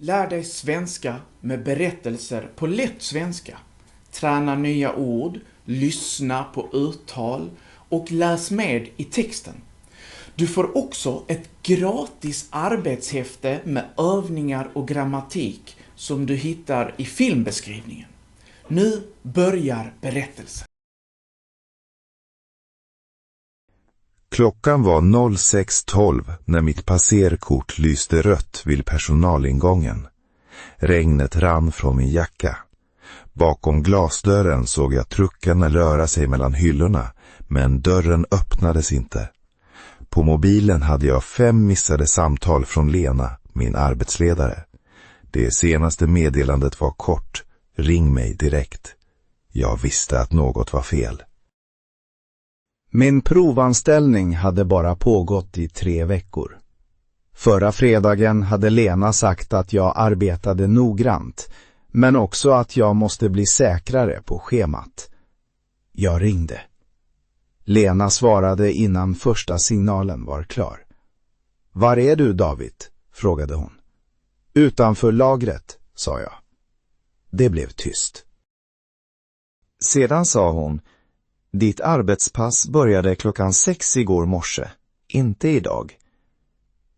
Lär dig svenska med berättelser på lätt svenska. Träna nya ord, lyssna på uttal och läs med i texten. Du får också ett gratis arbetshäfte med övningar och grammatik som du hittar i filmbeskrivningen. Nu börjar berättelsen. Klockan var 06:12 när mitt passerkort lyste rött vid personalingången. Regnet rann från min jacka. Bakom glasdörren såg jag truckarna röra sig mellan hyllorna, men dörren öppnades inte. På mobilen hade jag 5 missade samtal från Lena, min arbetsledare. Det senaste meddelandet var kort: ring mig direkt. Jag visste att något var fel. Min provanställning hade bara pågått i 3 veckor. Förra fredagen hade Lena sagt att jag arbetade noggrant, men också att jag måste bli säkrare på schemat. Jag ringde. Lena svarade innan första signalen var klar. Var är du, David? Frågade hon. Utanför lagret, sa jag. Det blev tyst. Sedan sa hon: ditt arbetspass började klockan 6 igår morse, inte idag.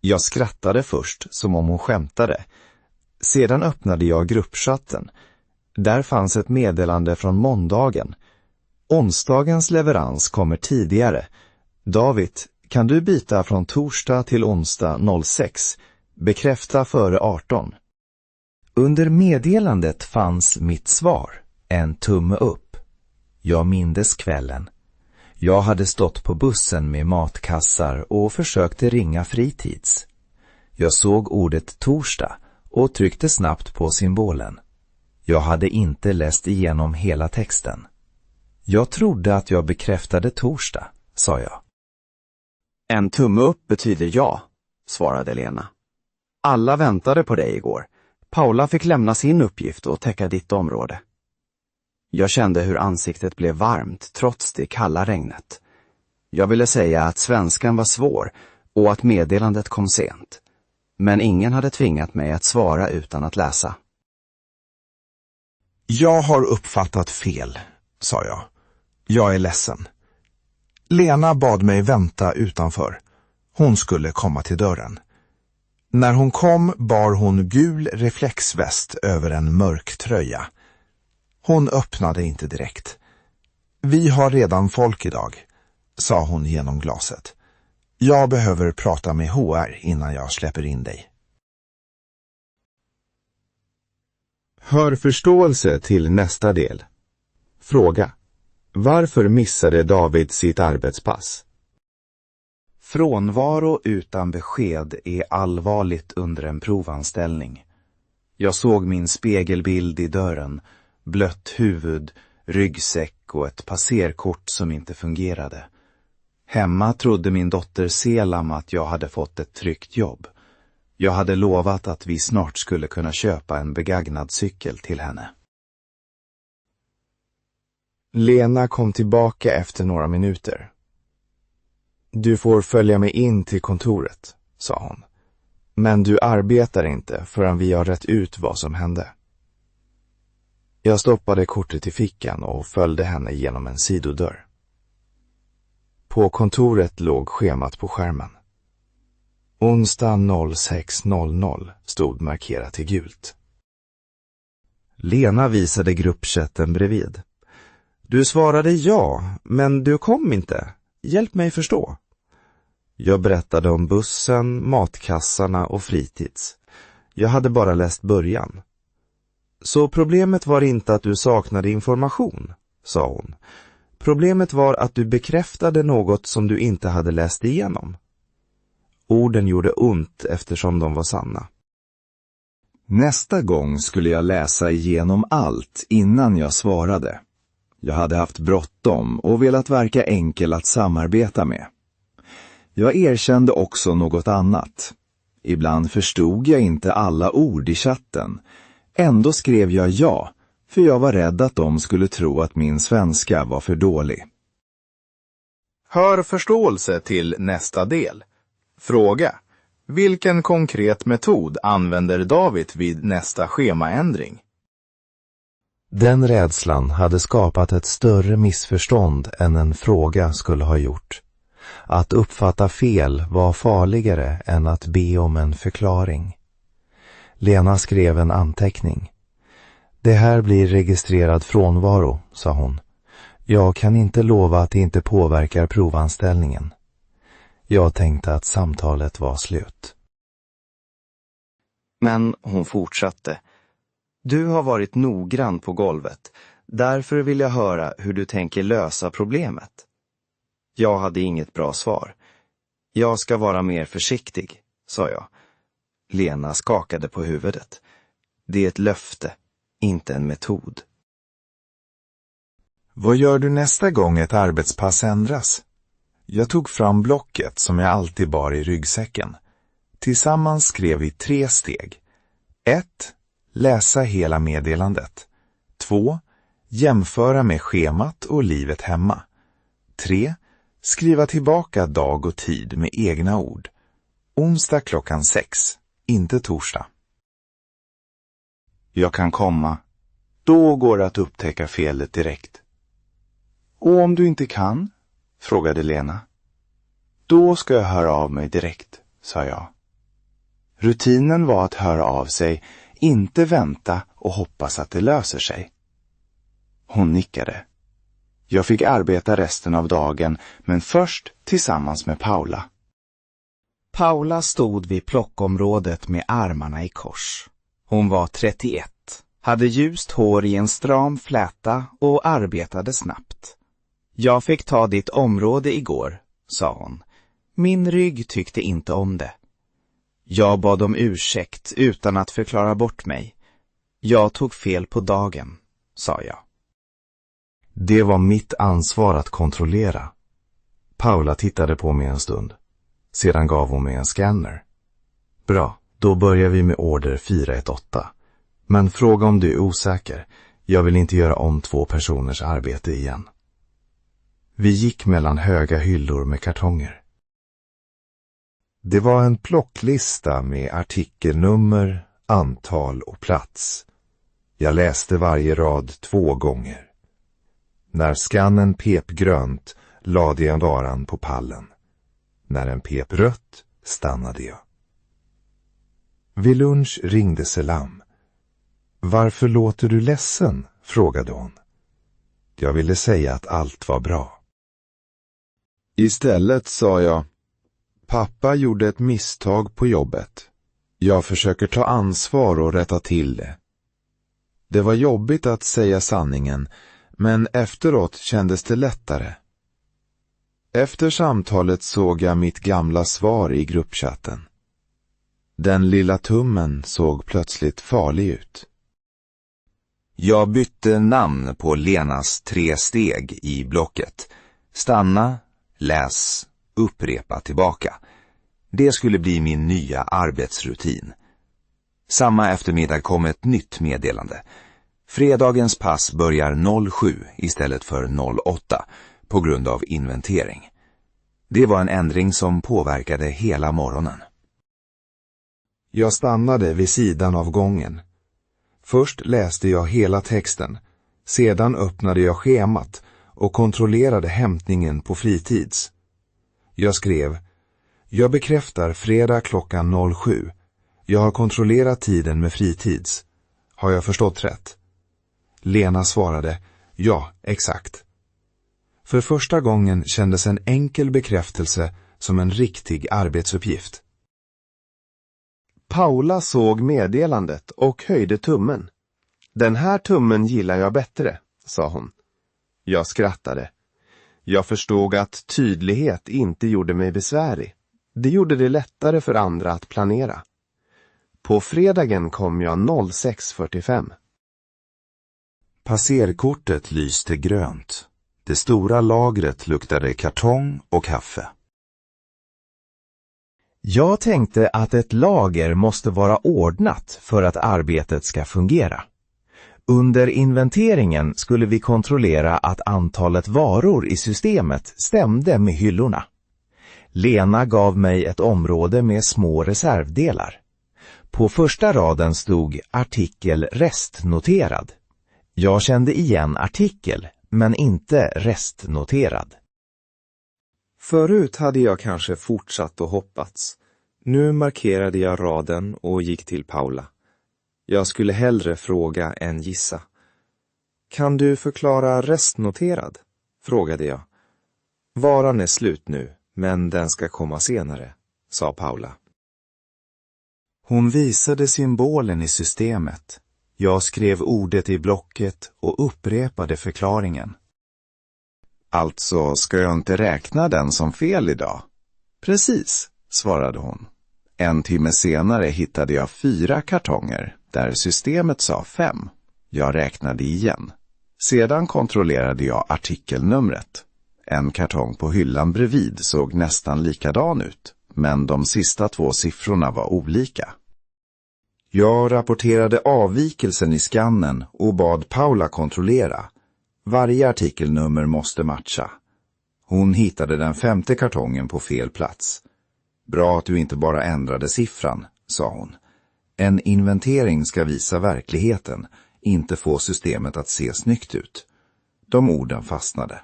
Jag skrattade först som om hon skämtade. Sedan öppnade jag gruppchatten. Där fanns ett meddelande från måndagen. Onsdagens leverans kommer tidigare. David, kan du byta från torsdag till onsdag 06? Bekräfta före 18. Under meddelandet fanns mitt svar, en tumme upp. Jag mindes kvällen. Jag hade stått på bussen med matkassar och försökte ringa fritids. Jag såg ordet torsdag och tryckte snabbt på symbolen. Jag hade inte läst igenom hela texten. Jag trodde att jag bekräftade torsdag, sa jag. En tumme upp betyder ja, svarade Lena. Alla väntade på dig igår. Paula fick lämna sin uppgift och täcka ditt område. Jag kände hur ansiktet blev varmt trots det kalla regnet. Jag ville säga att svenskan var svår och att meddelandet kom sent. Men ingen hade tvingat mig att svara utan att läsa. Jag har uppfattat fel, sa jag. Jag är ledsen. Lena bad mig vänta utanför. Hon skulle komma till dörren. När hon kom bar hon gul reflexväst över en mörk tröja. Hon öppnade inte direkt. Vi har redan folk idag, sa hon genom glaset. Jag behöver prata med HR innan jag släpper in dig. Hör förståelse till nästa del. Fråga: varför missade David sitt arbetspass? Frånvaro utan besked är allvarligt under en provanställning. Jag såg min spegelbild i dörren, blött huvud, ryggsäck och ett passerkort som inte fungerade. Hemma trodde min dotter Selam att jag hade fått ett tryggt jobb. Jag hade lovat att vi snart skulle kunna köpa en begagnad cykel till henne. Lena kom tillbaka efter några minuter. Du får följa med in till kontoret, sa hon. Men du arbetar inte förrän vi har rätt ut vad som hände. Jag stoppade kortet i fickan och följde henne genom en sidodörr. På kontoret låg schemat på skärmen. Onsdag 06:00 stod markerat i gult. Lena visade gruppchatten bredvid. Du svarade ja, men du kom inte. Hjälp mig förstå. Jag berättade om bussen, matkassarna och fritids. Jag hade bara läst början. Så problemet var inte att du saknade information, sa hon. Problemet var att du bekräftade något som du inte hade läst igenom. Orden gjorde ont eftersom de var sanna. Nästa gång skulle jag läsa igenom allt innan jag svarade. Jag hade haft bråttom och velat verka enkel att samarbeta med. Jag erkände också något annat. Ibland förstod jag inte alla ord i chatten. Ändå skrev jag ja, för jag var rädd att de skulle tro att min svenska var för dålig. Hör förståelse till nästa del. Fråga: Vilken konkret metod använder David vid nästa schemaändring? Den rädslan hade skapat ett större missförstånd än en fråga skulle ha gjort. Att uppfatta fel var farligare än att be om en förklaring. Lena skrev en anteckning. Det här blir registrerad frånvaro, sa hon. Jag kan inte lova att det inte påverkar provanställningen. Jag tänkte att samtalet var slut. Men hon fortsatte. Du har varit noggrann på golvet. Därför vill jag höra hur du tänker lösa problemet. Jag hade inget bra svar. Jag ska vara mer försiktig, sa jag. Lena skakade på huvudet. Det är ett löfte, inte en metod. Vad gör du nästa gång ett arbetspass ändras? Jag tog fram blocket som jag alltid bar i ryggsäcken. Tillsammans skrev vi 3 steg. 1. Läsa hela meddelandet. 2. Jämföra med schemat och livet hemma. 3. Skriva tillbaka dag och tid med egna ord. Onsdag klockan 6, inte torsdag. Jag kan komma. Då går det att upptäcka felet direkt. Och om du inte kan? Frågade Lena. Då ska jag höra av mig direkt, sa jag. Rutinen var att höra av sig, inte vänta och hoppas att det löser sig. Hon nickade. Jag fick arbeta resten av dagen, men först tillsammans med Paula. Paula stod vid plockområdet med armarna i kors. Hon var 31, hade ljust hår i en stram fläta och arbetade snabbt. Jag fick ta ditt område igår, sa hon. Min rygg tyckte inte om det. Jag bad om ursäkt utan att förklara bort mig. Jag tog fel på dagen, sa jag. Det var mitt ansvar att kontrollera. Paula tittade på mig en stund. Sedan gav hon mig en scanner. Bra, då börjar vi med order 418. Men fråga om du är osäker. Jag vill inte göra om 2 personers arbete igen. Vi gick mellan höga hyllor med kartonger. Det var en plocklista med artikelnummer, antal och plats. Jag läste varje rad 2 gånger. När skannen pep grönt lade jag varan på pallen. När den pep rött stannade jag. Vid lunch ringde Selam. Varför låter du ledsen? Frågade hon. Jag ville säga att allt var bra. Istället sa jag, pappa gjorde ett misstag på jobbet. Jag försöker ta ansvar och rätta till det. Det var jobbigt att säga sanningen, men efteråt kändes det lättare. Efter samtalet såg jag mitt gamla svar i gruppchatten. Den lilla tummen såg plötsligt farlig ut. Jag bytte namn på Lenas 3 steg i blocket. Stanna, läs, upprepa tillbaka. Det skulle bli min nya arbetsrutin. Samma eftermiddag kom ett nytt meddelande. Fredagens pass börjar 07 istället för 08 på grund av inventering. Det var en ändring som påverkade hela morgonen. Jag stannade vid sidan av gången. Först läste jag hela texten. Sedan öppnade jag schemat och kontrollerade hämtningen på fritids. Jag skrev: jag bekräftar fredag klockan 07. Jag har kontrollerat tiden med fritids. Har jag förstått rätt? Lena svarade: ja, exakt. För första gången kändes en enkel bekräftelse som en riktig arbetsuppgift. Paula såg meddelandet och höjde tummen. Den här tummen gillar jag bättre, sa hon. Jag skrattade. Jag förstod att tydlighet inte gjorde mig besvärig. Det gjorde det lättare för andra att planera. På fredagen kom jag 06:45. Passerkortet lyste grönt. Det stora lagret luktade kartong och kaffe. Jag tänkte att ett lager måste vara ordnat för att arbetet ska fungera. Under inventeringen skulle vi kontrollera att antalet varor i systemet stämde med hyllorna. Lena gav mig ett område med små reservdelar. På första raden stod artikel restnoterad. Jag kände igen artikel, men inte restnoterad. Förut hade jag kanske fortsatt och hoppats. Nu markerade jag raden och gick till Paula. Jag skulle hellre fråga än gissa. Kan du förklara restnoterad? Frågade jag. Varan är slut nu, men den ska komma senare, sa Paula. Hon visade symbolen i systemet. Jag skrev ordet i blocket och upprepade förklaringen. Alltså ska jag inte räkna den som fel idag? Precis, svarade hon. En timme senare hittade jag 4 kartonger där systemet sa 5. Jag räknade igen. Sedan kontrollerade jag artikelnumret. En kartong på hyllan bredvid såg nästan likadan ut, men de sista 2 siffrorna var olika. Jag rapporterade avvikelsen i skannen och bad Paula kontrollera. Varje artikelnummer måste matcha. Hon hittade den 5:e kartongen på fel plats. Bra att du inte bara ändrade siffran, sa hon. En inventering ska visa verkligheten, inte få systemet att se snyggt ut. De orden fastnade.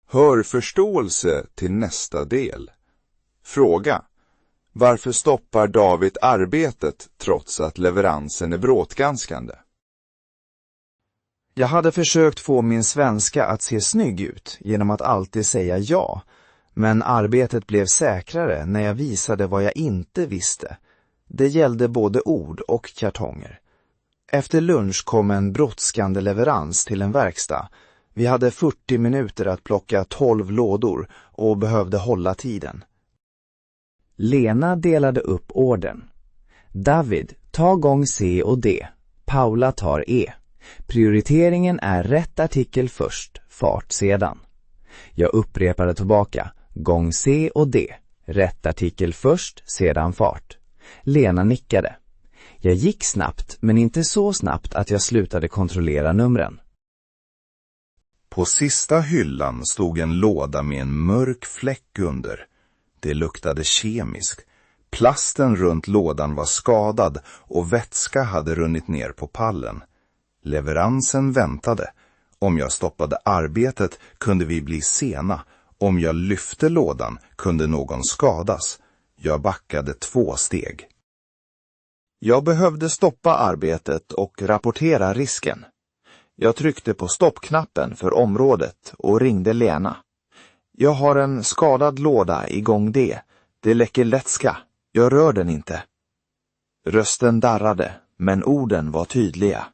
Hör förståelse till nästa del. Fråga. Varför stoppar David arbetet trots att leveransen är brådskande? Jag hade försökt få min svenska att se snygg ut genom att alltid säga ja, men arbetet blev säkrare när jag visade vad jag inte visste. Det gällde både ord och kartonger. Efter lunch kom en brådskande leverans till en verkstad. Vi hade 40 minuter att plocka 12 lådor och behövde hålla tiden. Lena delade upp orden. David, ta gång C och D. Paula tar E. Prioriteringen är rätt artikel först, fart sedan. Jag upprepade tillbaka. Gång C och D. Rätt artikel först, sedan fart. Lena nickade. Jag gick snabbt, men inte så snabbt att jag slutade kontrollera numren. På sista hyllan stod en låda med en mörk fläck under. Det luktade kemisk. Plasten runt lådan var skadad och vätska hade runnit ner på pallen. Leveransen väntade. Om jag stoppade arbetet kunde vi bli sena. Om jag lyfte lådan kunde någon skadas. Jag backade 2 steg. Jag behövde stoppa arbetet och rapportera risken. Jag tryckte på stoppknappen för området och ringde Lena. Jag har en skadad låda i gång D. Det läcker lättska. Jag rör den inte. Rösten darrade, men orden var tydliga.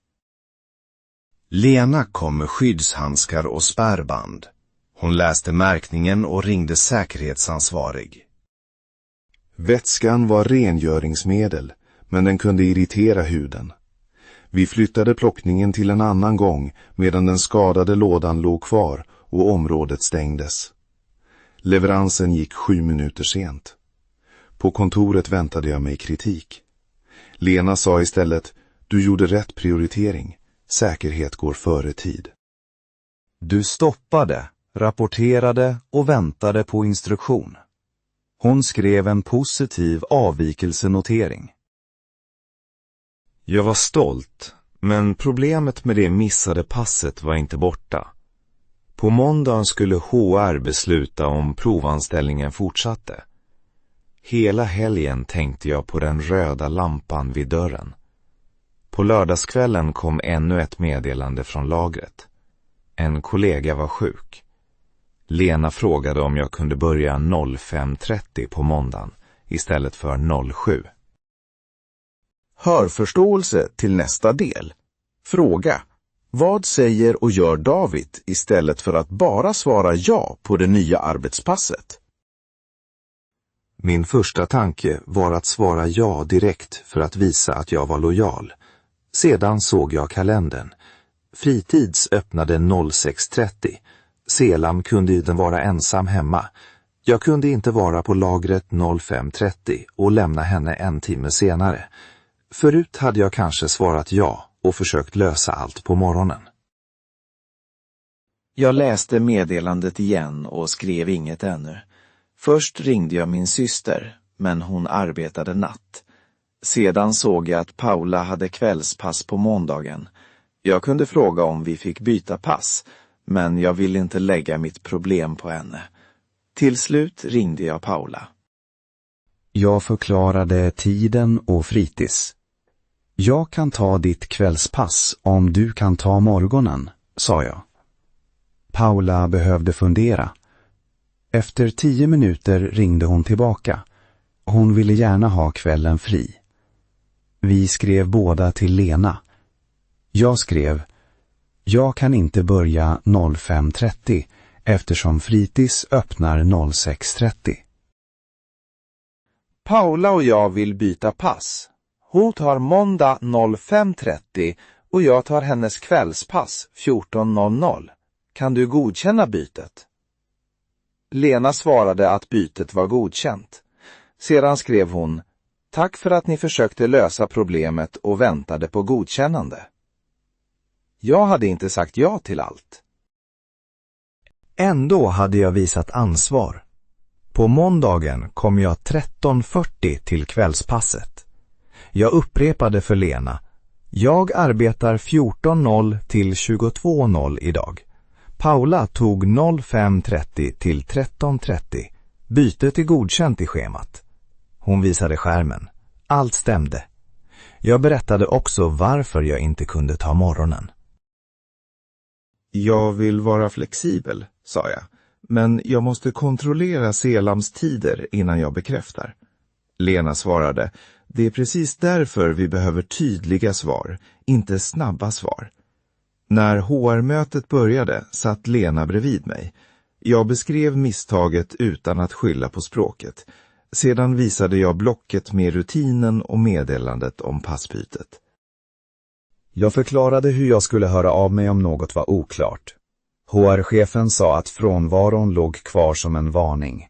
Lena kom med skyddshandskar och spärrband. Hon läste märkningen och ringde säkerhetsansvarig. Vätskan var rengöringsmedel, men den kunde irritera huden. Vi flyttade plockningen till en annan gång medan den skadade lådan låg kvar och området stängdes. Leveransen gick 7 minuter sent. På kontoret väntade jag mig kritik. Lena sa istället, du gjorde rätt prioritering. Säkerhet går före tid. Du stoppade, rapporterade och väntade på instruktion. Hon skrev en positiv avvikelsenotering. Jag var stolt, men problemet med det missade passet var inte borta. På måndagen skulle HR besluta om provanställningen fortsatte. Hela helgen tänkte jag på den röda lampan vid dörren. På lördagskvällen kom ännu ett meddelande från lagret. En kollega var sjuk. Lena frågade om jag kunde börja 05:30 på måndagen istället för 07. Hör förståelse till nästa del. Fråga. Vad säger och gör David istället för att bara svara ja på det nya arbetspasset? Min första tanke var att svara ja direkt för att visa att jag var lojal. Sedan såg jag kalendern. Fritids öppnade 06:30. Selam kunde ju den vara ensam hemma. Jag kunde inte vara på lagret 05:30 och lämna henne en timme senare. Förut hade jag kanske svarat ja och försökt lösa allt på morgonen. Jag läste meddelandet igen och skrev inget ännu. Först ringde jag min syster, men hon arbetade natt. Sedan såg jag att Paula hade kvällspass på måndagen. Jag kunde fråga om vi fick byta pass, men jag ville inte lägga mitt problem på henne. Till slut ringde jag Paula. Jag förklarade tiden och fritids. Jag kan ta ditt kvällspass om du kan ta morgonen, sa jag. Paula behövde fundera. Efter 10 minuter ringde hon tillbaka. Hon ville gärna ha kvällen fri. Vi skrev båda till Lena. Jag skrev: jag kan inte börja 05:30 eftersom fritids öppnar 06:30. Paula och jag vill byta pass. Hon tar måndag 05:30 och jag tar hennes kvällspass 14:00. Kan du godkänna bytet? Lena svarade att bytet var godkänt. Sedan skrev hon: tack för att ni försökte lösa problemet och väntade på godkännande. Jag hade inte sagt ja till allt. Ändå hade jag visat ansvar. På måndagen kom jag 13:40 till kvällspasset. Jag upprepade för Lena: jag arbetar 14:00 till 22:00 idag. Paula tog 05:30 till 13:30. Bytet är godkänt i schemat. Hon visade skärmen. Allt stämde. Jag berättade också varför jag inte kunde ta morgonen. Jag vill vara flexibel, sa jag. Men jag måste kontrollera Selams tider innan jag bekräftar. Lena svarade: det är precis därför vi behöver tydliga svar, inte snabba svar. När HR-mötet började satt Lena bredvid mig. Jag beskrev misstaget utan att skylla på språket. Sedan visade jag blocket med rutinen och meddelandet om passbytet. Jag förklarade hur jag skulle höra av mig om något var oklart. HR-chefen sa att frånvaron låg kvar som en varning.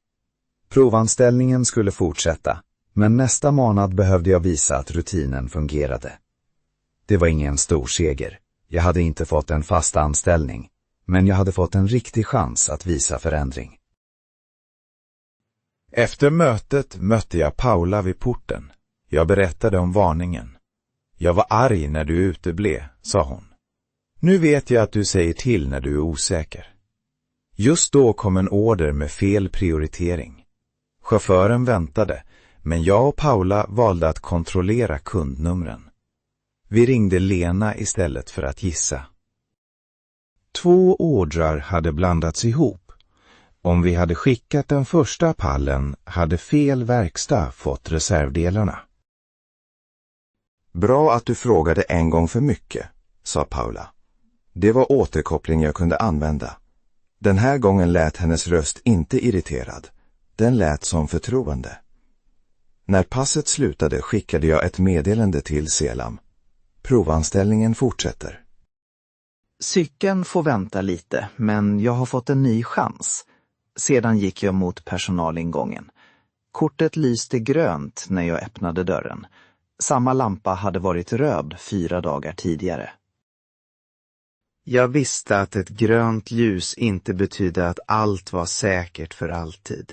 Provanställningen skulle fortsätta, men nästa månad behövde jag visa att rutinen fungerade. Det var ingen stor seger. Jag hade inte fått en fast anställning, men jag hade fått en riktig chans att visa förändring. Efter mötet mötte jag Paula vid porten. Jag berättade om varningen. Jag var arg när du uteblev, sa hon. Nu vet jag att du säger till när du är osäker. Just då kom en order med fel prioritering. Chauffören väntade, men jag och Paula valde att kontrollera kundnumren. Vi ringde Lena istället för att gissa. 2 ordrar hade blandats ihop. Om vi hade skickat den första pallen hade fel verkstad fått reservdelarna. Bra att du frågade en gång för mycket, sa Paula. Det var återkoppling jag kunde använda. Den här gången lät hennes röst inte irriterad. Den lät som förtroende. När passet slutade skickade jag ett meddelande till Selam. Provanställningen fortsätter. Cykeln får vänta lite, men jag har fått en ny chans. Sedan gick jag mot personalingången. Kortet lyste grönt när jag öppnade dörren. Samma lampa hade varit röd 4 dagar tidigare. Jag visste att ett grönt ljus inte betydde att allt var säkert för alltid.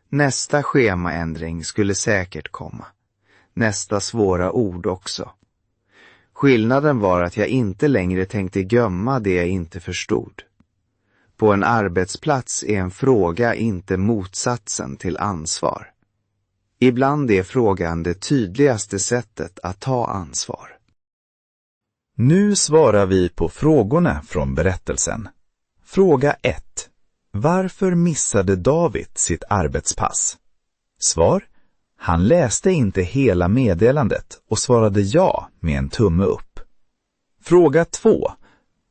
Nästa schemaändring skulle säkert komma. Nästa svåra ord också. Skillnaden var att jag inte längre tänkte gömma det jag inte förstod. På en arbetsplats är en fråga inte motsatsen till ansvar. Ibland är frågan det tydligaste sättet att ta ansvar. Nu svarar vi på frågorna från berättelsen. Fråga 1. Varför missade David sitt arbetspass? Svar: han läste inte hela meddelandet och svarade ja med en tumme upp. Fråga 2.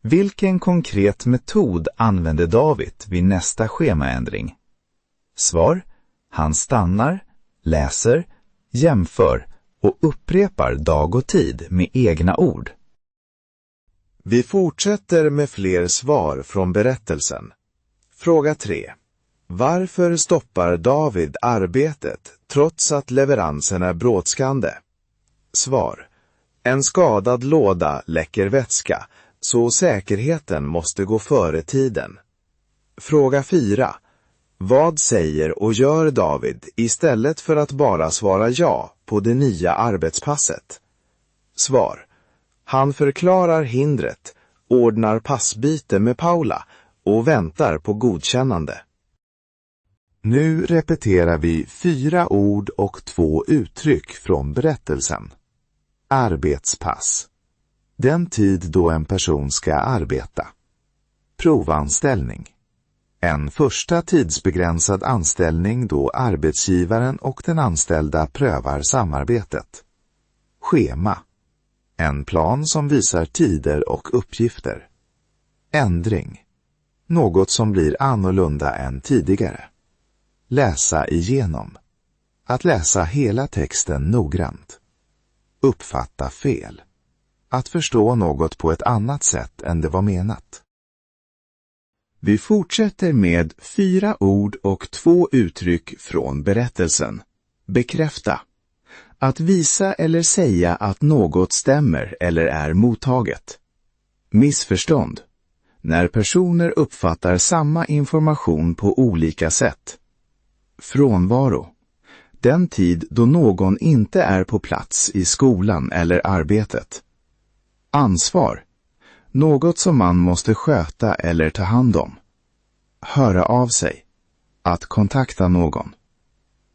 Vilken konkret metod använde David vid nästa schemaändring? Svar: han stannar, läser, jämför och upprepar dag och tid med egna ord. Vi fortsätter med fler svar från berättelsen. Fråga 3. Varför stoppar David arbetet trots att leveransen är brådskande? Svar: en skadad låda läcker vätska, så säkerheten måste gå före tiden. Fråga 4. Vad säger och gör David istället för att bara svara ja på det nya arbetspasset? Svar. Han förklarar hindret, ordnar passbyte med Paula och väntar på godkännande. Nu repeterar vi 4 ord och 2 uttryck från berättelsen. Arbetspass. Den tid då en person ska arbeta. Provanställning. En första tidsbegränsad anställning då arbetsgivaren och den anställda prövar samarbetet. Schema. En plan som visar tider och uppgifter. Ändring. Något som blir annorlunda än tidigare. Läsa igenom. Att läsa hela texten noggrant. Uppfatta fel. Att förstå något på ett annat sätt än det var menat. Vi fortsätter med 4 ord och 2 uttryck från berättelsen. Bekräfta. Att visa eller säga att något stämmer eller är mottaget. Missförstånd. När personer uppfattar samma information på olika sätt. Frånvaro. Den tid då någon inte är på plats i skolan eller arbetet. Ansvar. Något som man måste sköta eller ta hand om. Höra av sig. Att kontakta någon.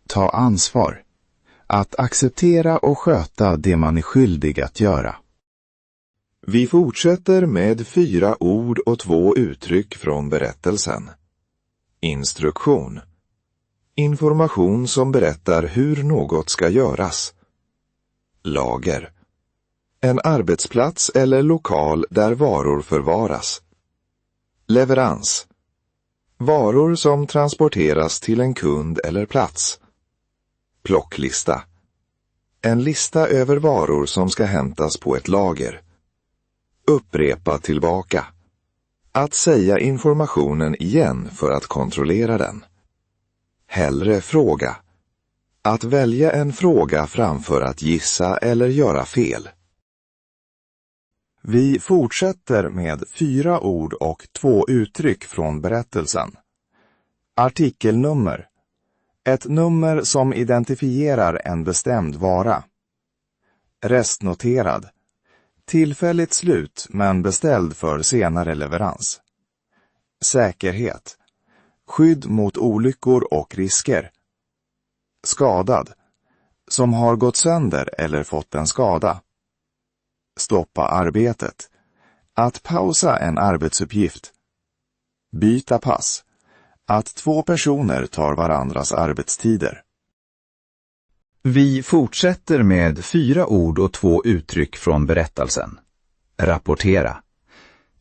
Ta ansvar. Att acceptera och sköta det man är skyldig att göra. Vi fortsätter med 4 ord och 2 uttryck från berättelsen. Instruktion. Information som berättar hur något ska göras. Lager. En arbetsplats eller lokal där varor förvaras. Leverans. Varor som transporteras till en kund eller plats. Plocklista. En lista över varor som ska hämtas på ett lager. Upprepa tillbaka. Att säga informationen igen för att kontrollera den. Hellre fråga. Att välja en fråga framför att gissa eller göra fel. Vi fortsätter med 4 ord och 2 uttryck från berättelsen. Artikelnummer. Ett nummer som identifierar en bestämd vara. Restnoterad. Tillfälligt slut men beställd för senare leverans. Säkerhet. Skydd mot olyckor och risker. Skadad. Som har gått sönder eller fått en skada. Stoppa arbetet. Att pausa en arbetsuppgift. Byta pass. Att 2 personer tar varandras arbetstider. Vi fortsätter med 4 ord och 2 uttryck från berättelsen. Rapportera.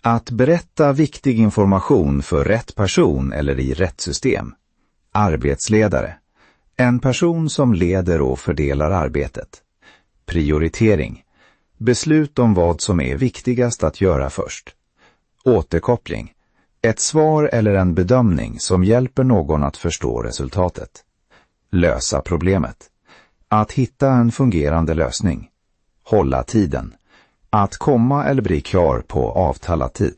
Att berätta viktig information för rätt person eller i rätt system. Arbetsledare. En person som leder och fördelar arbetet. Prioritering. Beslut om vad som är viktigast att göra först. Återkoppling. Ett svar eller en bedömning som hjälper någon att förstå resultatet. Lösa problemet. Att hitta en fungerande lösning. Hålla tiden. Att komma eller bli klar på avtalad tid.